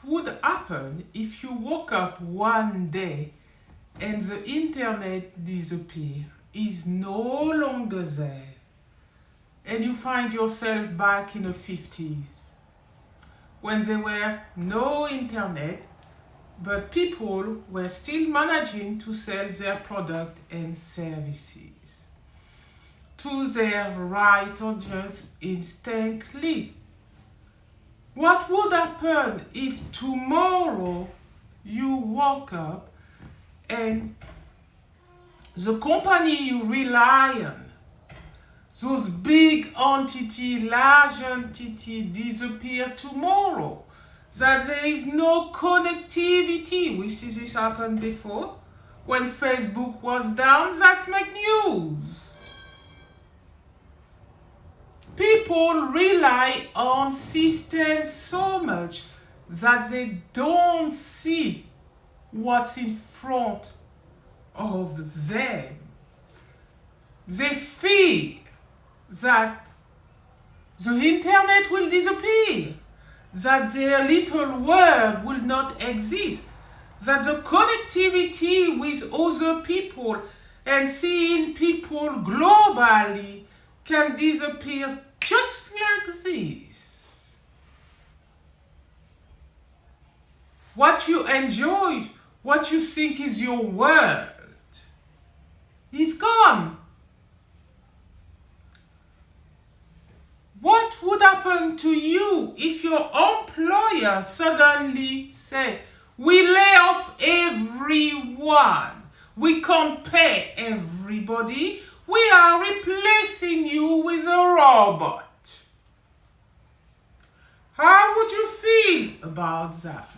would happen if you woke up one day and the internet disappeared, is no longer there, and you find yourself back in the 50s when there were no internet, but people were still managing to sell their product and services to their right audience instantly? What would happen if tomorrow you woke up and the company you rely on, those big entity, large entity, disappear tomorrow? That there is no connectivity. We see this happen before. When Facebook was down, that's make news. People rely on systems so much that they don't see what's in front of them. They fear that the internet will disappear, that their little world will not exist, that the connectivity with other people and seeing people globally can disappear just like this. What you enjoy, what you think is your world, is gone. What would happen to you if your employer suddenly say, we lay off everyone, we can't pay everybody, we are replacing you with a robot? How would you feel about that?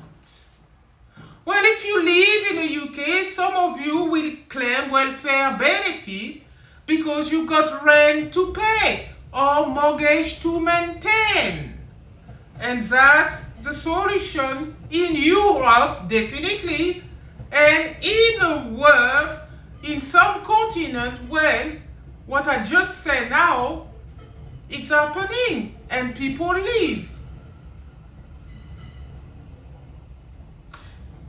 Well, if you live in the UK, some of you will claim welfare benefit because you got rent to pay or mortgage to maintain. And that's the solution in Europe, definitely, and in the world, in some continent. Well, what I just said now, it's happening and people live.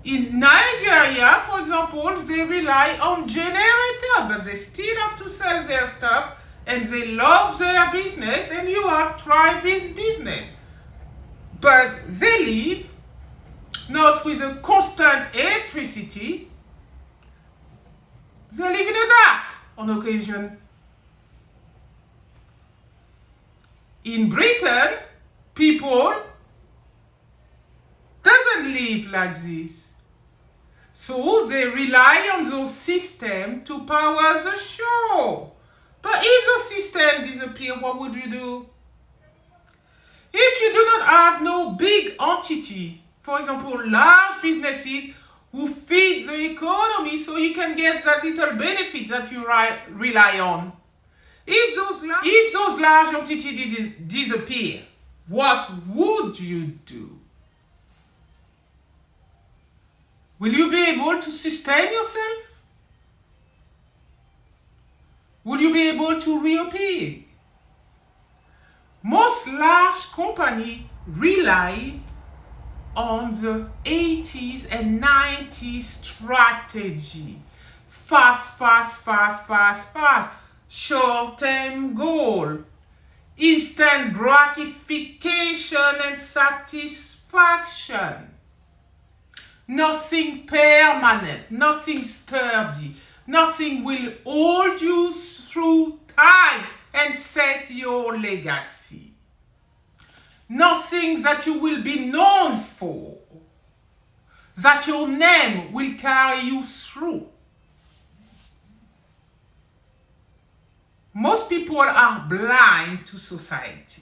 In Nigeria, for example, they rely on generator, but they still have to sell their stuff and they love their business, and you have thriving business. But they live not with a constant electricity. They live in the dark on occasion. In Britain, people doesn't live like this. So they rely on those systems to power the show. But if the system disappears, what would you do? If you do not have no big entity, for example, large businesses who feed the economy so you can get that little benefit that you rely on. If those large entities disappear, what would you do? Will you be able to sustain yourself? Will you be able to reappear? Most large companies rely on the 80s and 90s strategy. Fast. Short-term goal. Instant gratification and satisfaction. Nothing permanent, nothing sturdy, nothing will hold you through time and set your legacy. Nothing that you will be known for, that your name will carry you through. Most people are blind to society.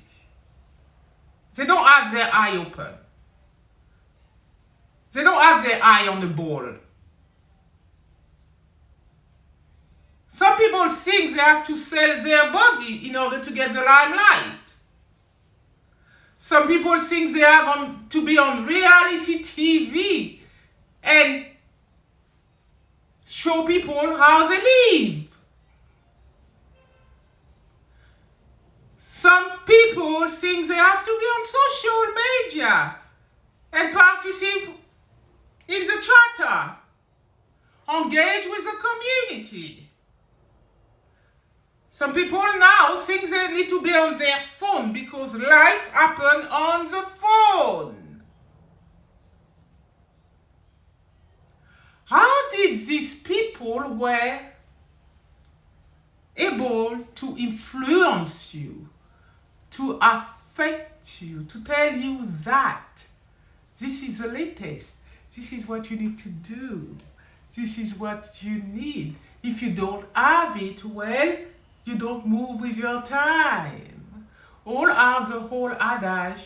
They don't have their eye open. They don't have their eye on the ball. Some people think they have to sell their body in order to get the limelight. Some people think they have to be on reality TV and show people how they live. Some people think they have to be on social media and participate in the charter. Engage with the community. Some people now think they need to be on their phone because life happens on the phone. How did these people were able to influence you, to affect you, to tell you that this is the latest, this is what you need to do, this is what you need. If you don't have it, well, you don't move with your time. All are the whole adage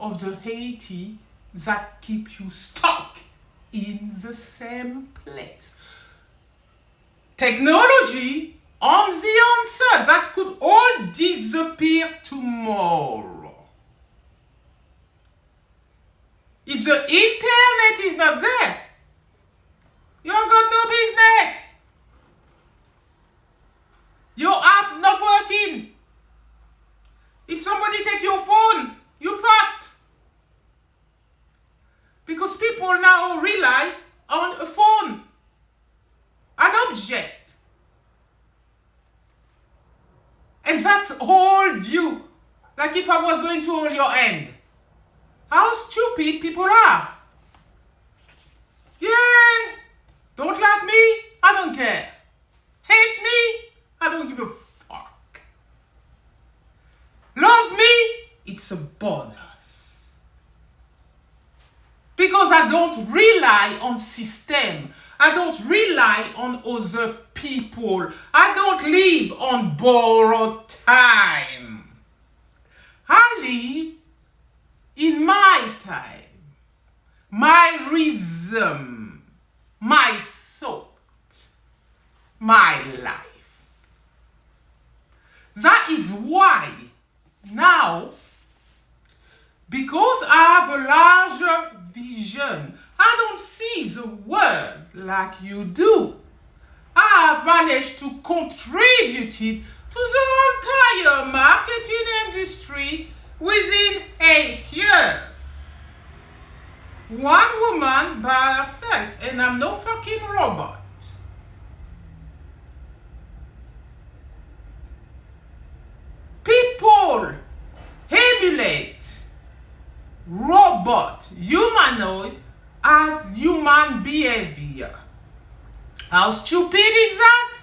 of the Haiti that keep you stuck in the same place. Technology on the answer that could all disappear tomorrow. If the internet is not there, you ain't got no business. Your app not working. If somebody take your phone, you fucked. Because people now rely on a phone, an object. And that's hold you. Like if I was going to hold your hand. How stupid people are. Yeah. Don't like me? I don't care. Hate me? I don't give a fuck. Love me? It's a bonus. Because I don't rely on system. I don't rely on other people. I don't live on borrowed time. I live in my time, my rhythm, my thought, my life. That is why now, because I have a larger vision, I don't see the world like you do. I have managed to contribute it to the entire marketing industry within 8 years. One woman by herself, and I'm no fucking robot. People emulate robot, humanoid, as human behavior. How stupid is that?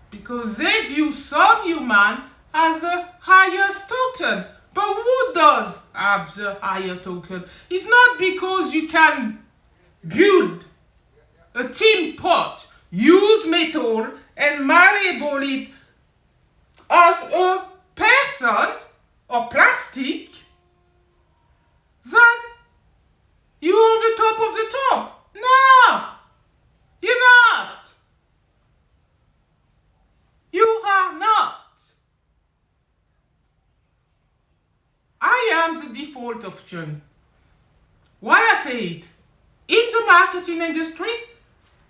Because they view some human as the highest token. But who does have the higher token? It's not because you can build a tin pot, use metal, and malleable it as a person or plastic that you're on the top of the top. No, you're not. You are not. I am the default option. Why I say it? In the marketing industry,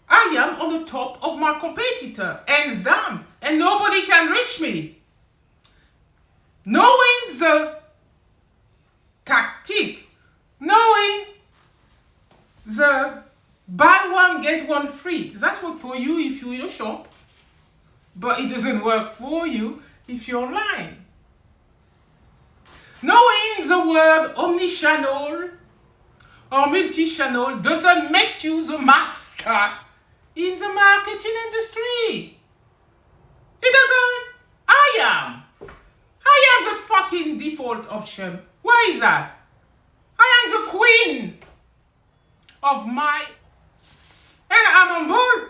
I am on the top of my competitor, hands down, and nobody can reach me. Knowing the tactic, knowing the buy one, get one free, that's work for you if you're in a shop, but it doesn't work for you if you're online. Knowing the word omnichannel or multi-channel doesn't make you the master in the marketing industry. It doesn't. I am the fucking default option. Why is that? I am the queen of my... And I'm on board.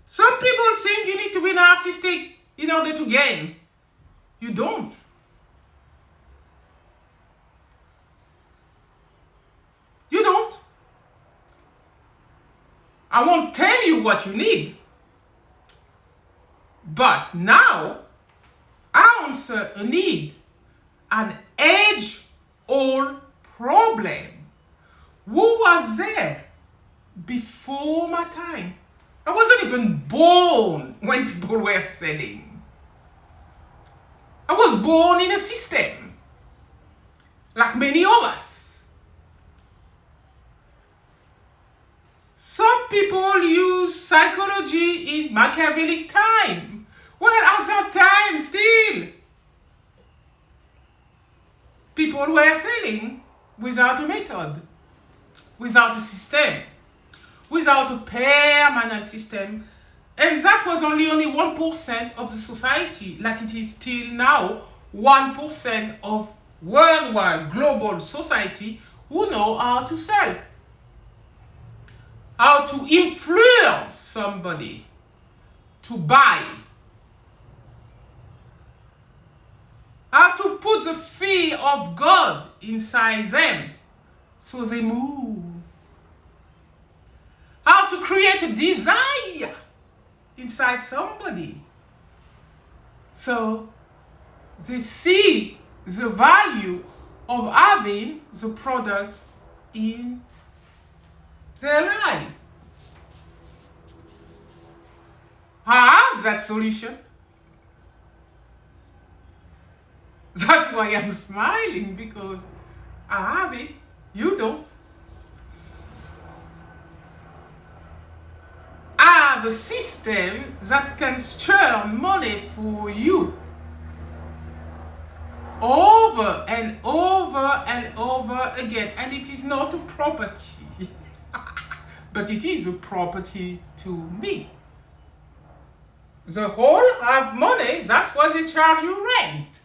Some people think you need to be narcissistic in order to gain. You don't. You don't. I won't tell you what you need. But now, I answer a need, an age-old problem. Who was there before my time? I wasn't even born when people were selling. I was born in a system, like many of us. Machiavellic time. Well, at that time still, people were selling without a method, without a system, without a permanent system. And that was only 1% of the society, like it is still now, 1% of worldwide global society who know how to sell, how to influence somebody to buy, how to put the fear of God inside them so they move, how to create a desire inside somebody so they see the value of having the product in their life. I have that solution. That's why I'm smiling, because I have it, you don't. I have a system that can churn money for you over and over and over again, and it is not a property but it is a property to me. The whole have money, that's why they charge you rent,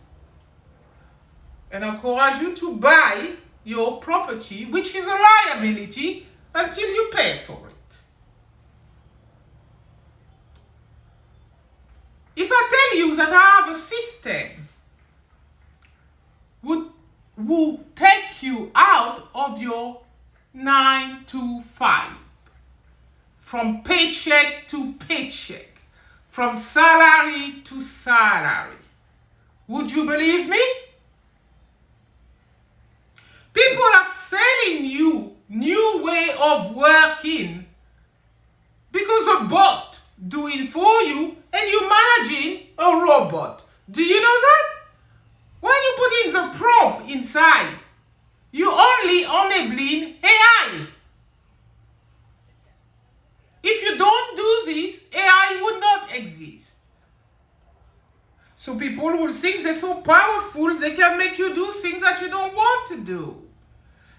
and encourage you to buy your property, which is a liability, until you pay for it. If I tell you that I have a system will take you out of your 9 to 5, from paycheck to paycheck, from salary to salary, would you believe me? People are selling you new way of working because a bot doing for you and you managing a robot. Do you know that? When you put in the prompt inside, you only enabling AI. If you don't do this, AI would not exist. So people will think they're so powerful, they can make you do things that you don't want to do.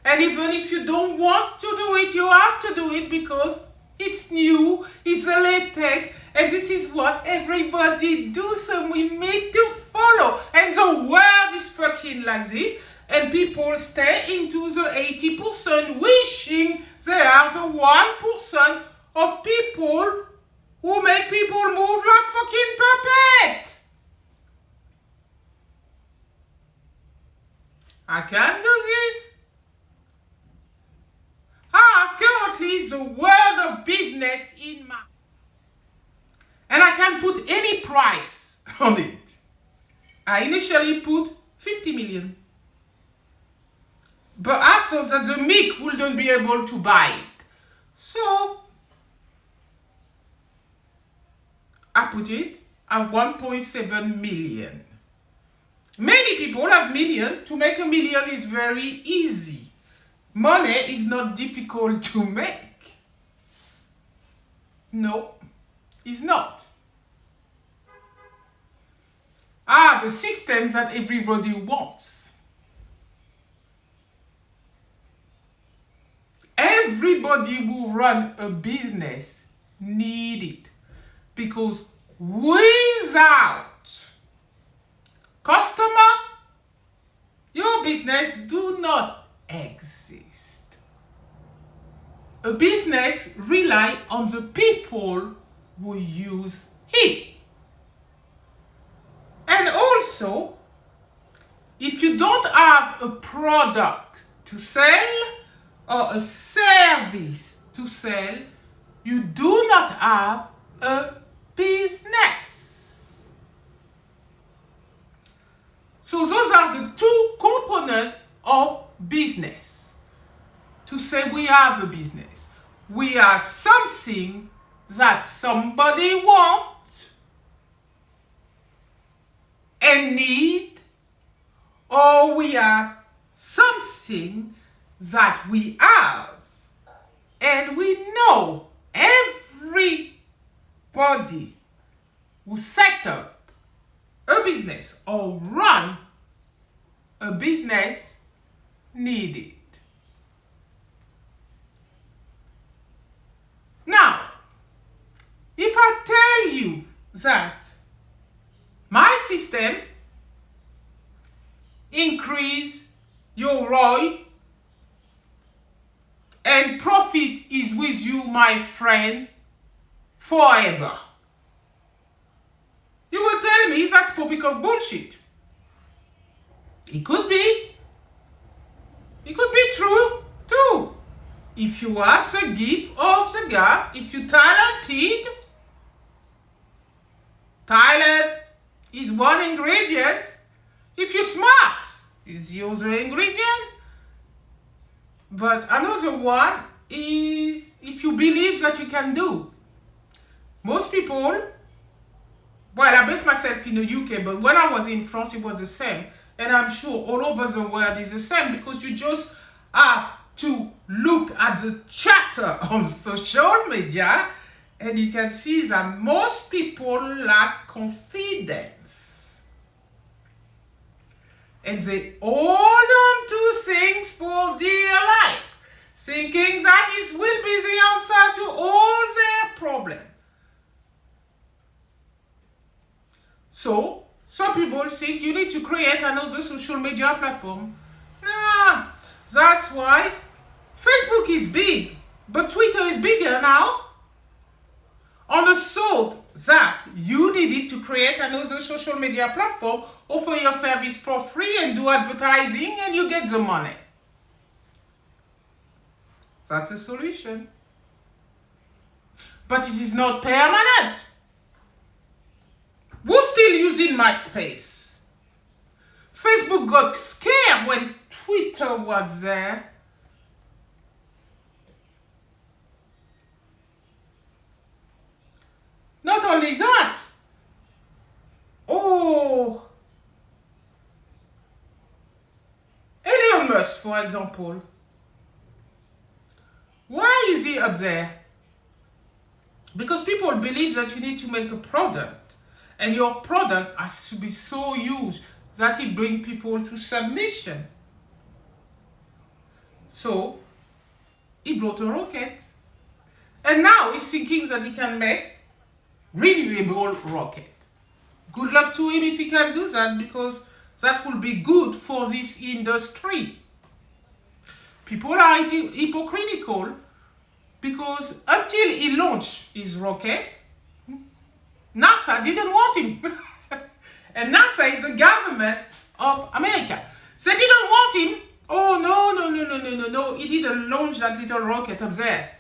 And even if you don't want to do it, you have to do it because it's new, it's the latest, and this is what everybody do, so we need to follow. And the world is fucking like this, and people stay into the 80% wishing they are the 1% of people who make people move like fucking puppet. I can't do this. I have currently the world of business in my... And I can put any price on it. I initially put 50 million. But I thought that the MIC wouldn't be able to buy it. So I put it at 1.7 million. Many people have million. To make a million is very easy. Money is not difficult to make. No, it's not. I have a system that everybody wants. Everybody who run a business need it, because without customer, your business do not exist. A business rely on the people who use it. And also, if you don't have a product to sell or a service to sell, you do not have a business. So those are the two components of business. To say we have a business, we have something that somebody wants and need, or we have something that we have and we know every Everybody who set up a business or run a business need it. Now, if I tell you that my system increase your ROI and profit is with you, my friend, forever, you will tell me that's typical bullshit. It could be. It could be true too. If you have the gift of the gab, if you're talented, talent is one ingredient. If you're smart, is the other ingredient. But another one is if you believe that you can do. Most people, well, I base myself in the UK, but when I was in France, it was the same. And I'm sure all over the world is the same, because you just have to look at the chatter on social media and you can see that most people lack confidence. And they hold on to things for dear life, thinking that it will be the answer to all their problems. So, some people think you need to create another social media platform. Nah, that's why Facebook is big, but Twitter is bigger now. On the thought that you needed to create another social media platform, offer your service for free and do advertising and you get the money. That's a solution. But it is not permanent. Who's still using MySpace? Facebook got scared when Twitter was there. Not only that, Elon Musk, for example, why is he up there? Because people believe that you need to make a product. And your product has to be so huge that it brings people to submission. So, he brought a rocket. And now he's thinking that he can make renewable rocket. Good luck to him if he can do that, because that will be good for this industry. People are hypocritical because until he launched his rocket, NASA didn't want him. And NASA is the government of America. They didn't want him. Oh, no. He didn't launch that little rocket up there.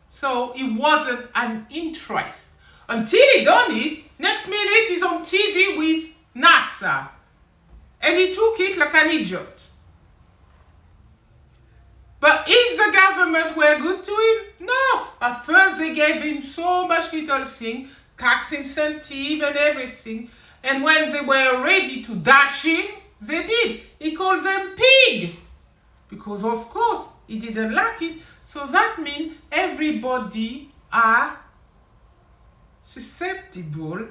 So it wasn't an interest. Until he done it, next minute he's on TV with NASA. And he took it like an idiot. But is the government were good to him? No. At first they gave him so much little thing, tax incentive and everything. And when they were ready to dash him, they did. He calls them pig. Because of course, he didn't like it. So that means everybody are susceptible,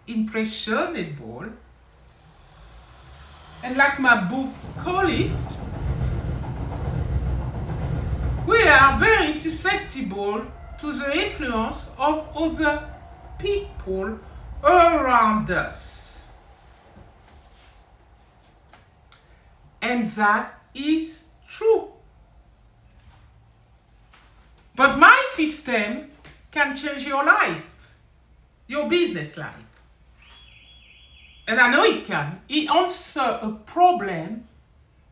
impressionable. And like my book call it, we are very susceptible to the influence of other people around us. And that is true. But my system can change your life, your business life. And I know it can. It answers a problem,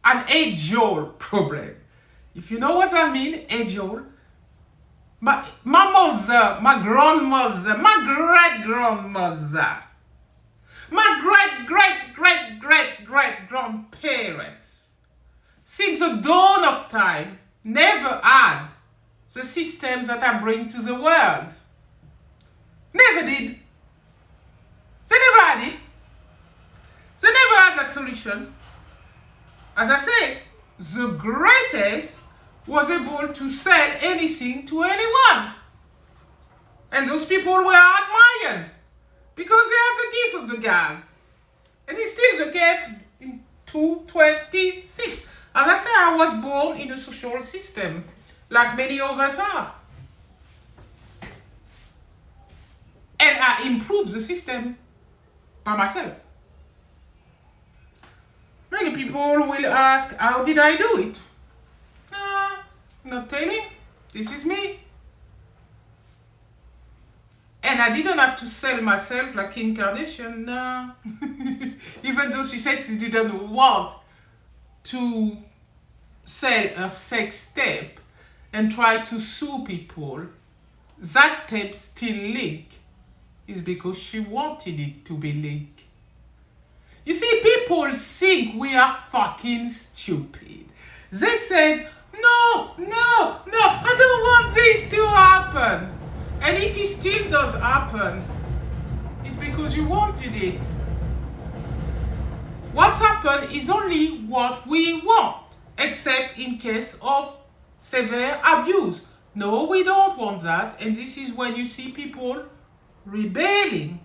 an age-old problem. If you know what I mean, age-old. My mother, my grandmother, my great-grandmother, my great-great-great-great-grandparents, since the dawn of time, never had the systems that I bring to the world. Never did. They never had it. They never had that solution. As I say, the greatest was able to sell anything to anyone. And those people were admired because they had the gift of the gab. And it's still the case in 2026. As I say, I was born in a social system, like many of us are. And I improved the system by myself. Many people will ask, how did I do it? Nah, not telling. This is me. And I didn't have to sell myself like Kim Kardashian, no. Even though she says she didn't want to sell a sex tape and try to sue people, that tape still leaked is because she wanted it to be leaked. You see, people think we are fucking stupid. They said, no, I don't want this to happen. And if it still does happen, it's because you wanted it. What's happened is only what we want, except in case of severe abuse. No, we don't want that, and this is when you see people rebelling.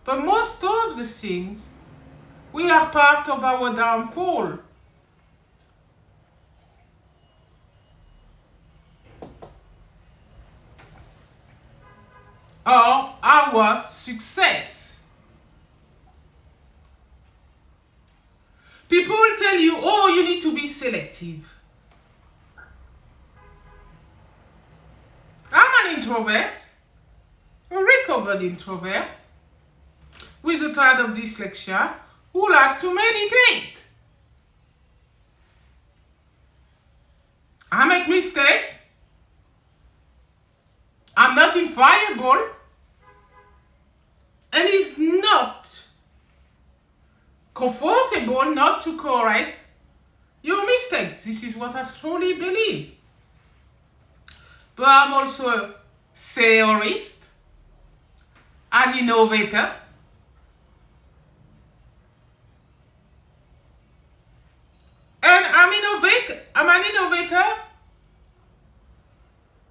But most of the things, we are part of our downfall. Or our success. People will tell you, oh, you need to be selective. I'm an introvert, a recovered introvert, with a type of dyslexia, who like to meditate. I make mistakes. I'm not infallible. And it's not comfortable not to correct your mistakes. This is what I strongly believe. But I'm also a theorist, an innovator, and I'm an innovator,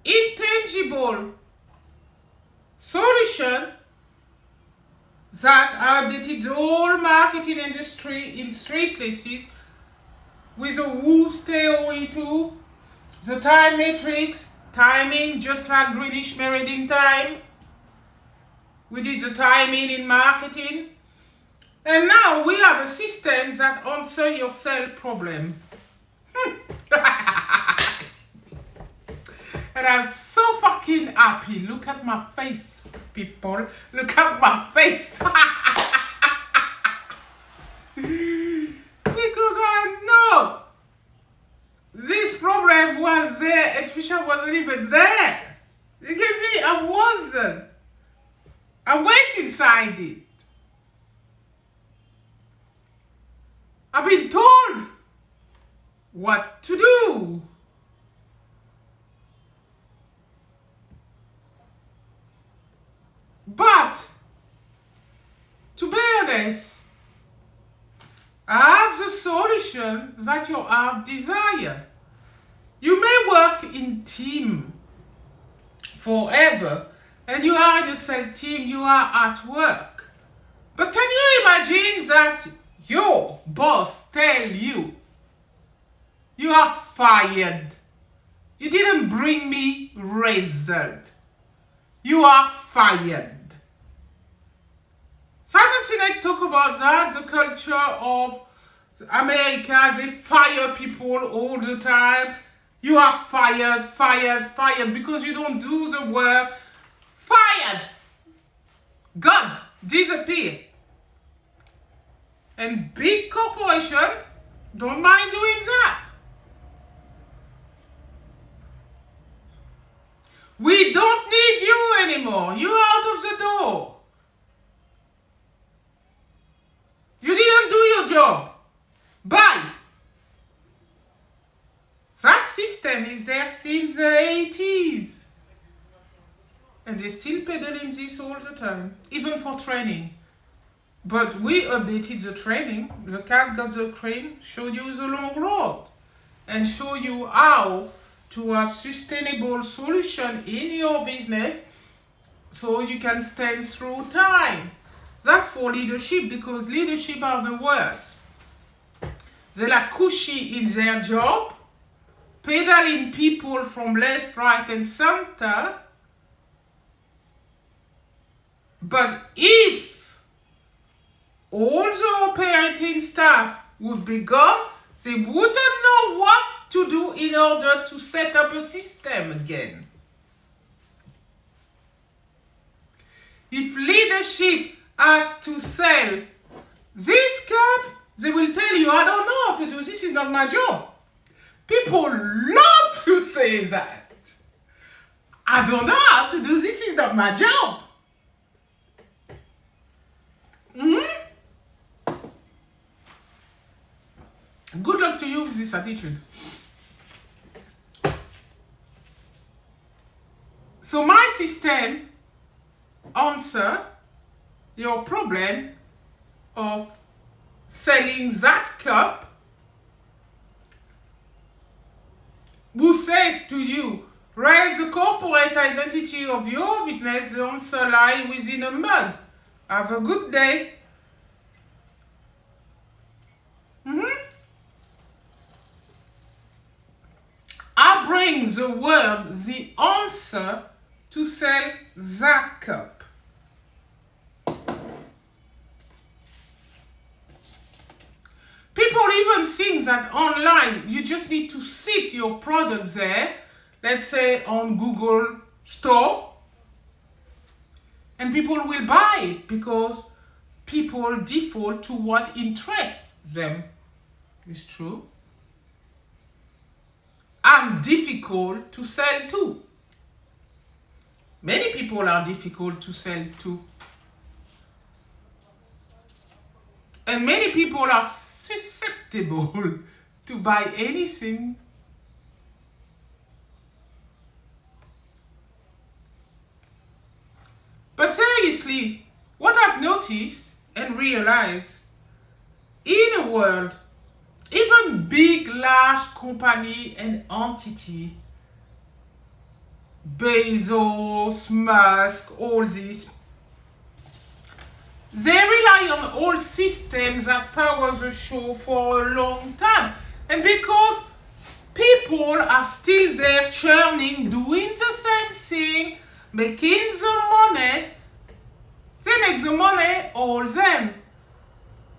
intangible solution that I updated the whole marketing industry in 3 places with a WOOS theory too, the time matrix, timing just like Greenwich Meridian time. We did the timing in marketing. And now we have a system that answers your cell problem. And I'm so fucking happy. Look at my face, people. Look at my face. Because I know this problem was there and Trisha wasn't even there. You get me? I wasn't. I went inside it. I've been told what to do. But, to be honest, I have the solution that your heart desire. You may work in team forever, and you are in the same team, you are at work. But can you imagine that your boss tell you, you are fired. You didn't bring me result. You are fired. Simon Sinek talk about that, the culture of America. They fire people all the time. You are fired, because you don't do the work. Fired. Gone. Disappear. And big corporation don't mind doing that. We don't need you anymore. You're out of the door. You didn't do your job. Bye. That system is there since the 80s. And they're still peddling this all the time, even for training. But we updated the training. The cat got the crane, showed you the long road, and show you how to have sustainable solution in your business so you can stand through time. That's for leadership, because leadership are the worst. They like cushy in their job, pedaling people from left, right, and center. But if all the operating staff would be gone, they wouldn't know what to do in order to set up a system again. If leadership had to sell this cup, they will tell you, I don't know how to do this, is not my job. People love to say that. I don't know how to do this, is not my job. Good luck to you with this attitude. So my system answer your problem of selling that cup, who says to you, raise the corporate identity of your business, the answer lies within a mug. Have a good day. I bring the word, the answer, to sell that cup. People even think that online you just need to sit your product there, let's say on Google Store, and people will buy it because people default to what interests them. It's true. I'm difficult to sell to. Many people are difficult to sell to. And many people are susceptible to buy anything. But seriously, what I've noticed and realized, in a world, even big, large company and entity, Bezos, Musk, all this, they rely on old systems that power the show for a long time. And because people are still there churning, doing the same thing, making the money, they make the money, all them.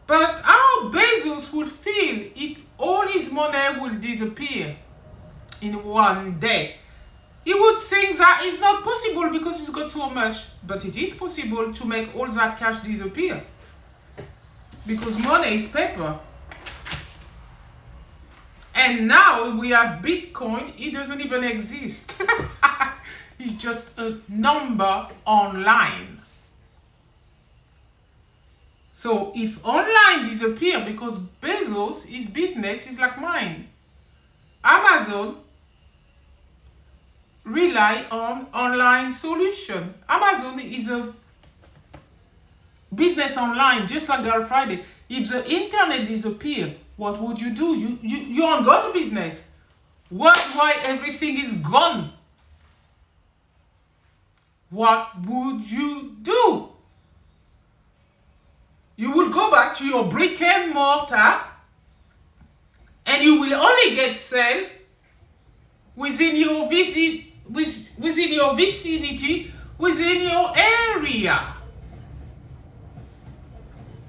But how Bezos would feel if all his money would disappear in one day? He would think that it's not possible because he's got so much. But it is possible to make all that cash disappear. Because money is paper. And now we have Bitcoin. It doesn't even exist. It's just a number online. So if online disappear, because Bezos, his business is like mine. Amazon rely on online solution. Amazon is a business online, just like Girl Friday. If the internet disappear, what would you do? You don't go to business. Why everything is gone? What would you do? You would go back to your brick and mortar, and you will only get sale within your vicinity, within your area.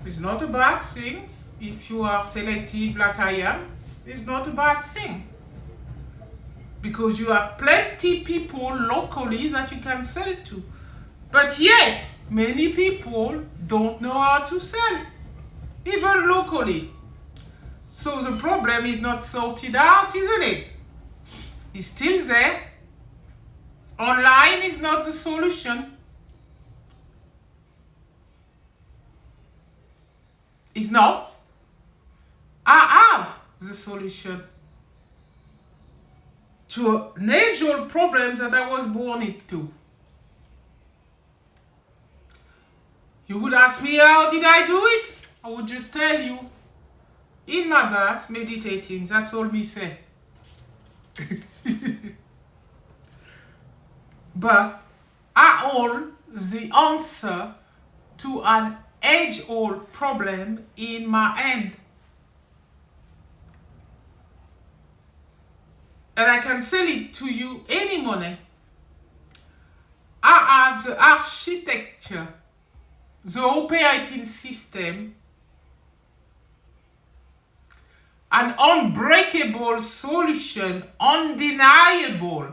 It's not a bad thing if you are selective like I am. It's not a bad thing, because you have plenty people locally that you can sell to. But yet, many people don't know how to sell, even locally. So the problem is not sorted out, isn't it? It's still there. Online is not the solution. It's not. I have the solution to natural problems that I was born into. You would ask me, how did I do it? I would just tell you, in my bath, meditating. That's all me say. But at all, the answer to an age-old problem in my hand. And I can sell it to you any money. I have the architecture, the operating system, an unbreakable solution, undeniable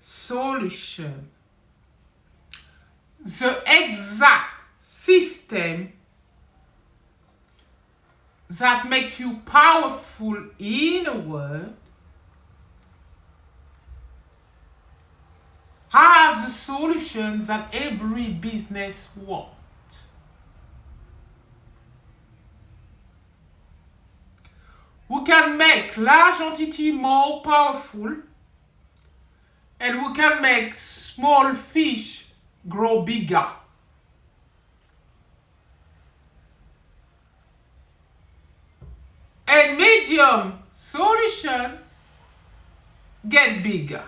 solution. The exact system that makes you powerful in a world. I have the solutions that every business wants. We can make large entity more powerful, and we can make small fish grow bigger. And medium solution get bigger,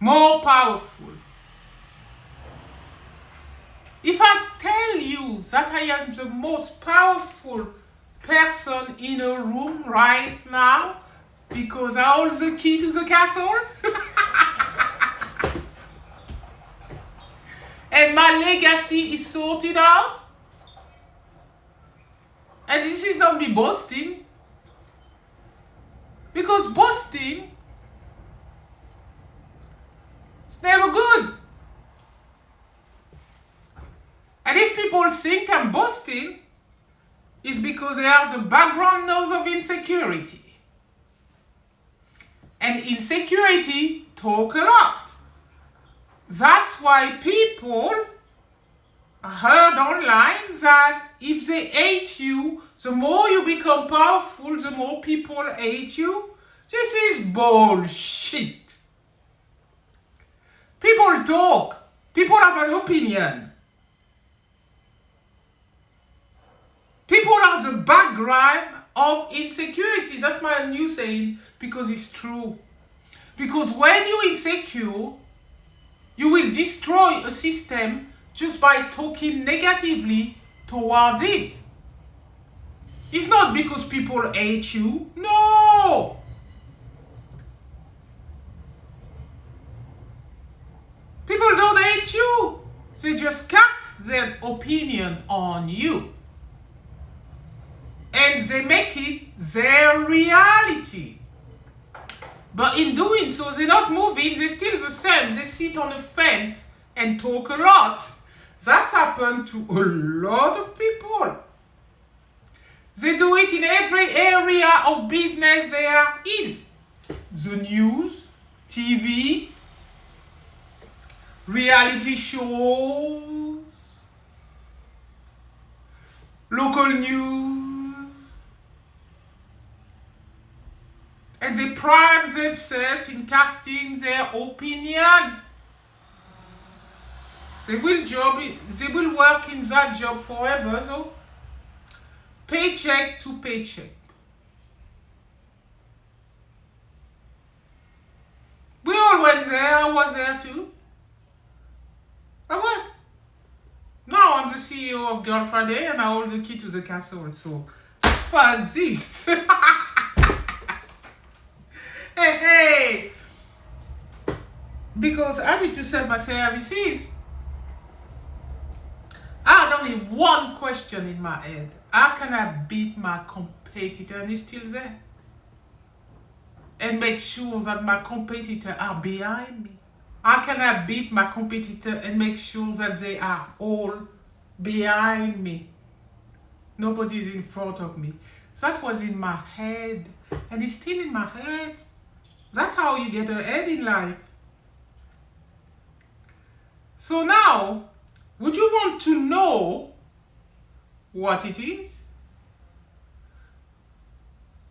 more powerful. If I tell you that I am the most powerful person in a room right now because I hold the key to the castle and my legacy is sorted out, and this is not me boasting, because boasting is never good. And if people think I'm boasting, it's because they have the background knowledge of insecurity. And insecurity talk a lot. That's why people heard online that if they hate you, the more you become powerful, the more people hate you. This is bullshit. People talk. People have an opinion. People are the background of insecurity. That's my new saying, because it's true. Because when you're insecure, you will destroy a system just by talking negatively towards it. It's not because people hate you. No! People don't hate you. They just cast their opinion on you. And they make it their reality. But in doing so, they're not moving, they're still the same. They sit on a fence and talk a lot. That's happened to a lot of people. They do it in every area of business they are in. The news, TV, reality shows, local news. And they pride themselves in casting their opinion. They will work in that job forever, so paycheck to paycheck. We all went there. I was there too. I was. Now I'm the CEO of Girl Friday and I hold the key to the castle, so fuck this. Hey. Because I need to sell my services. I had only one question in my head. How can I beat my competitor and he's still there? And make sure that my competitor are behind me. How can I beat my competitor and make sure that they are all behind me? Nobody's in front of me. That was in my head. And it's still in my head. That's how you get ahead in life. So now, would you want to know what it is?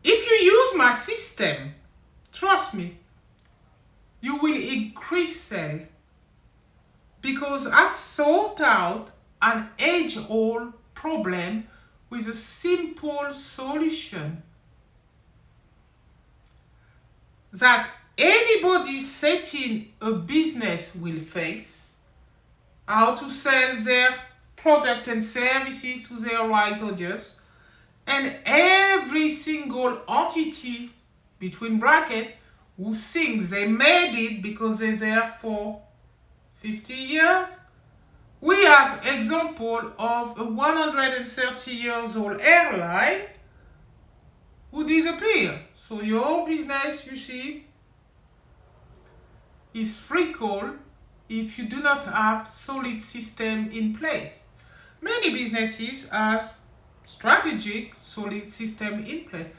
If you use my system, trust me, you will increase sale, because I sort out an age-old problem with a simple solution that anybody setting a business will face, how to sell their product and services to their right audience. And every single entity, between brackets, who thinks they made it because they're there for 50 years. We have example of a 130 years old airline who disappear. So your business, you see, is fickle if you do not have solid system in place. Many businesses have strategic, solid system in place,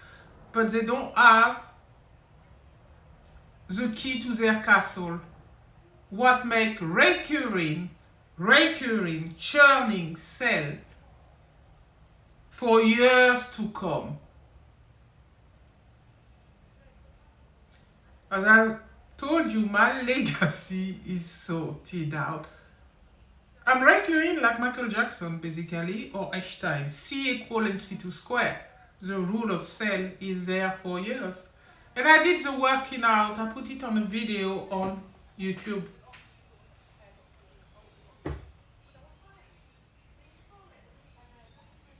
but they don't have the key to their castle. What make recurring, churning sell for years to come. As I told you, my legacy is sorted out. I'm recurring like Michael Jackson, basically, or Einstein. C equal MC2 square. The rule of cell is there for years. And I did the working out. I put it on a video on YouTube.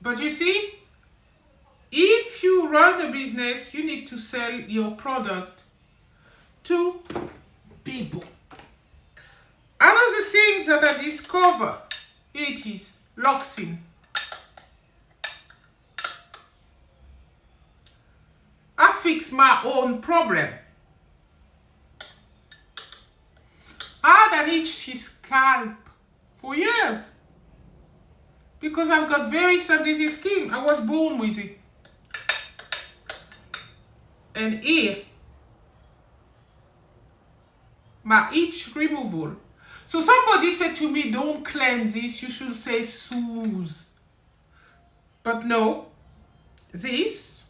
But you see, if you run a business, you need to sell your product to people. Another thing that I discovered, it is Loxin. I fix my own problem. I had an itchy scalp for years because I've got very sensitive skin. I was born with it. And here, my itch removal. So somebody said to me, don't cleanse this, you should say soothe. But no, this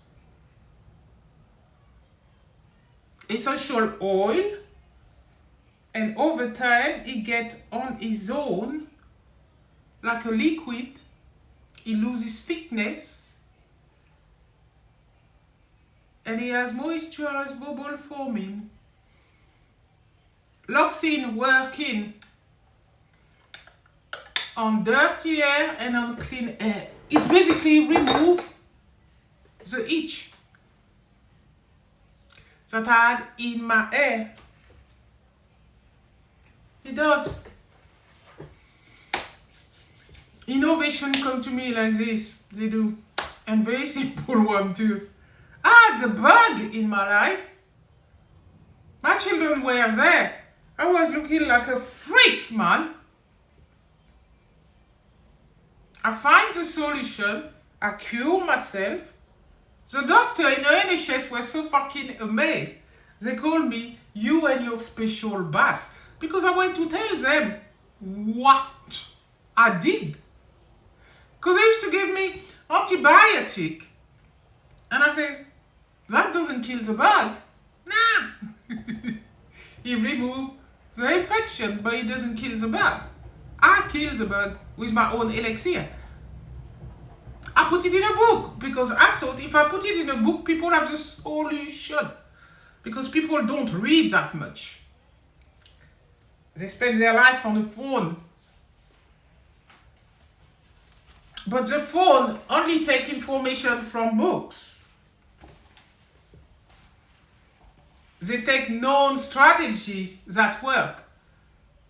essential oil, and over time it gets on its own like a liquid. It loses thickness and it has moisturized bubble forming. Loxin working on dirty air and on clean air. It's basically remove the itch that I had in my hair. It does. Innovation come to me like this. They do. And very simple one too. I had a bug in my life. My children were there. I was looking like a freak, man. I find the solution. I cure myself. The doctor in the NHS was so fucking amazed. They called me, you and your special bath. Because I went to tell them what I did. Because they used to give me antibiotic. And I said, that doesn't kill the bug. Nah. It removes the infection, but it doesn't kill the bug. I kill the bug with my own elixir. I put it in a book because I thought if I put it in a book, people have the solution. Because people don't read that much. They spend their life on the phone. But the phone only takes information from books. They take known strategies that work.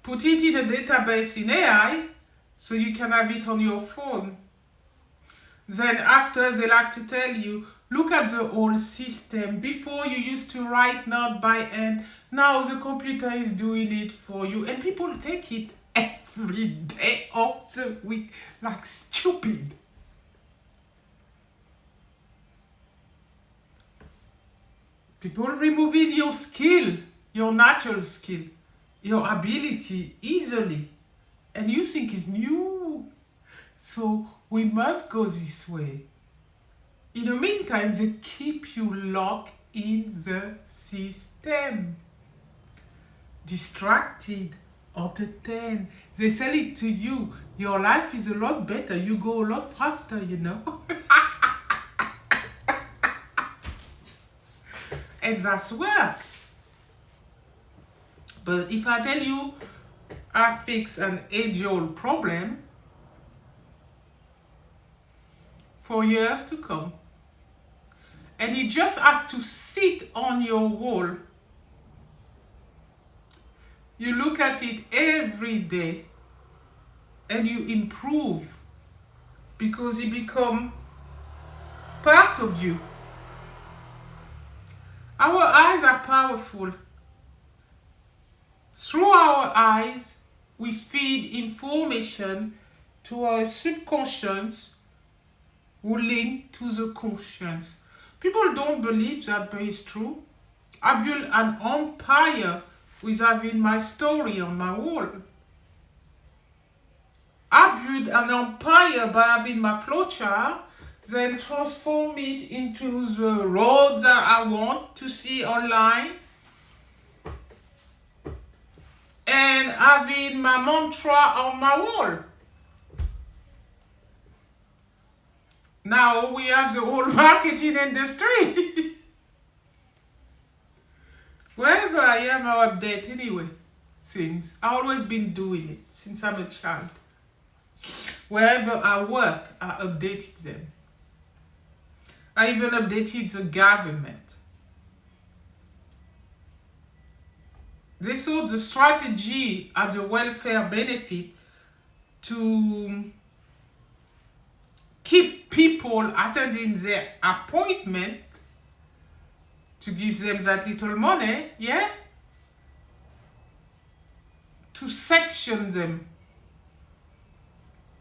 Put it in a database in AI so you can have it on your phone. Then after, they like to tell you, look at the whole system. Before you used to write note by hand. Now the computer is doing it for you. And people take it every day of the week like stupid. People removing your skill, your natural skill, your ability easily. And you think it's new. So we must go this way. In the meantime, they keep you locked in the system. Distracted, entertained. They sell it to you. Your life is a lot better. You go a lot faster, you know. And that's work. But if I tell you, I fix an age-old problem for years to come. And you just have to sit on your wall. You look at it every day and you improve because it becomes part of you. Our eyes are powerful. Through our eyes, we feed information to our subconscious who link to the conscious. People don't believe that, but it's true. I built an empire with having my story on my wall. I built an empire by having my flowchart, then transform it into the road that I want to see online, and having my mantra on my wall. Now we have the whole marketing industry. Wherever I am, I update anyway. Things. I've always been doing it since I'm a child. Wherever I work, I updated them. I even updated the government. They saw the strategy at the welfare benefit to keep people attending their appointment, to give them that little money, yeah? To section them.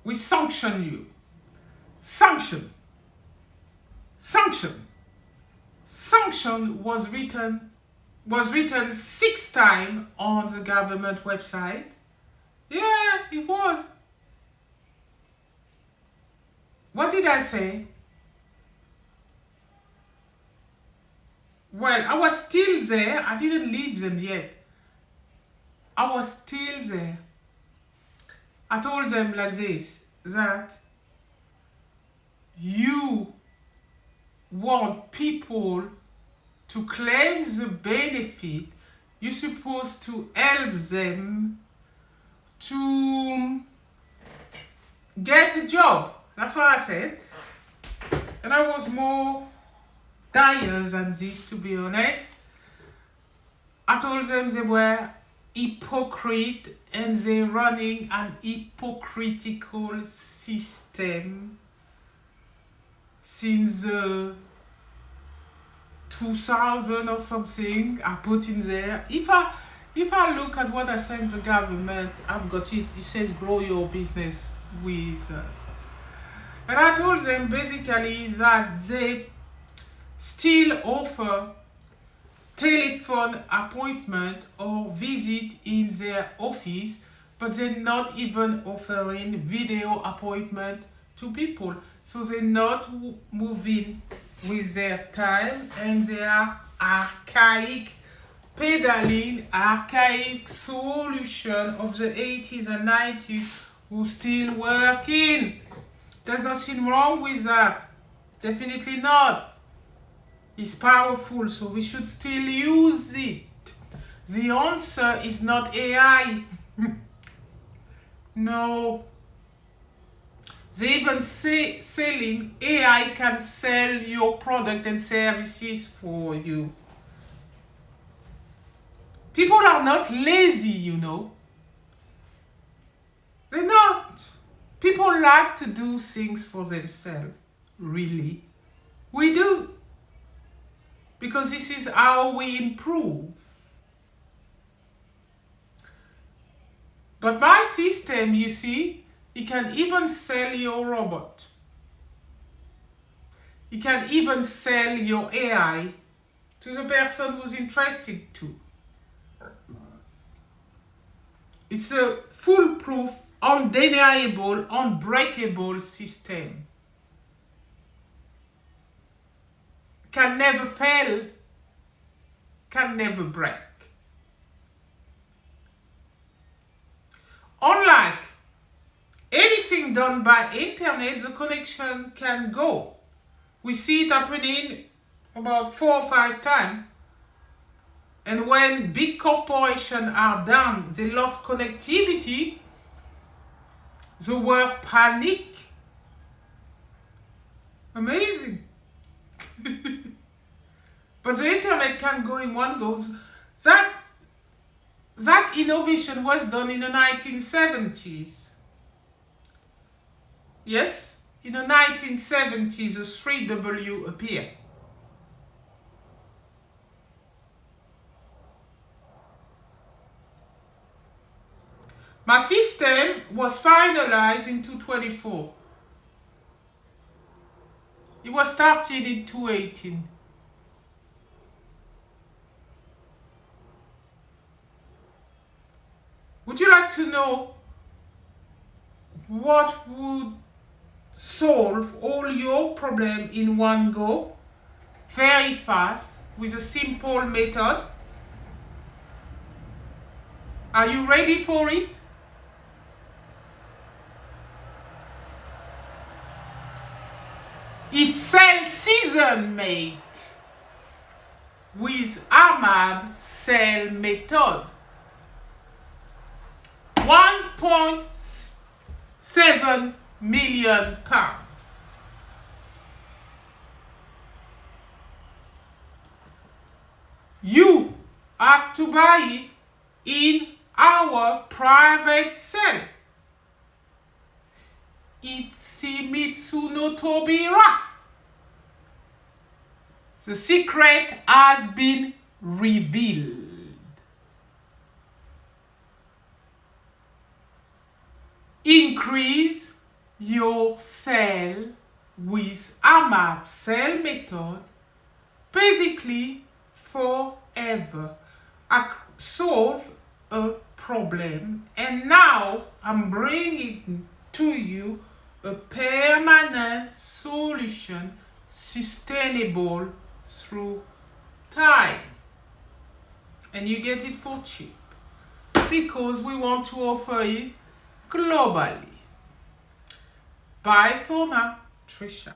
We sanction you. Sanction. Sanction. Sanction was written 6 times on the government website. Yeah, it was. What did I say? Well, I was still there. I didn't leave them yet. I was still there. I told them like this, that you want people to claim the benefit. You're supposed to help them to get a job. That's what I said. And I was more dire than this, to be honest. I told them they were hypocrite and they're running an hypocritical system since 2000 or something. I put in there. If I look at what I sent the government, I've got it. It says grow your business with us. And I told them basically that they still offer telephone appointment or visit in their office, but they're not even offering video appointment to people. So they're not moving with their time, and they are archaic, pedaling archaic solution of the 80s and 90s who still working. There's nothing wrong with that. Definitely not. It's powerful, so we should still use it. The answer is not AI. No. They even say selling AI can sell your product and services for you. People are not lazy, you know. They're not. People like to do things for themselves. Really. We do. Because this is how we improve. But my system, you see, it can even sell your robot. It can even sell your AI to the person who's interested to. It's a foolproof, undeniable, unbreakable system. Can never fail, can never break. Unlike anything done by internet, the connection can go. We see it happening about 4 or 5 times. And when big corporations are down, they lost connectivity, the world panic. Amazing. But the internet can go in one go. That innovation was done in the 1970s. Yes, in the 1970s, the 3W appeared. My system was finalized in 2024. It was started in 2018. Would you like to know what would solve all your problems in one go, very fast, with a simple method? Are you ready for it? It's cell season mate with AMAB cell method. 1.7 million pounds. You have to buy it in our private sale. It's Shimizu no Tobira. The secret has been revealed. Increase your cell with AMAB cell method, basically forever. I solve a problem, and now I'm bringing to you a permanent solution, sustainable through time. And you get it for cheap because we want to offer it globally. Bye for now, Trisha.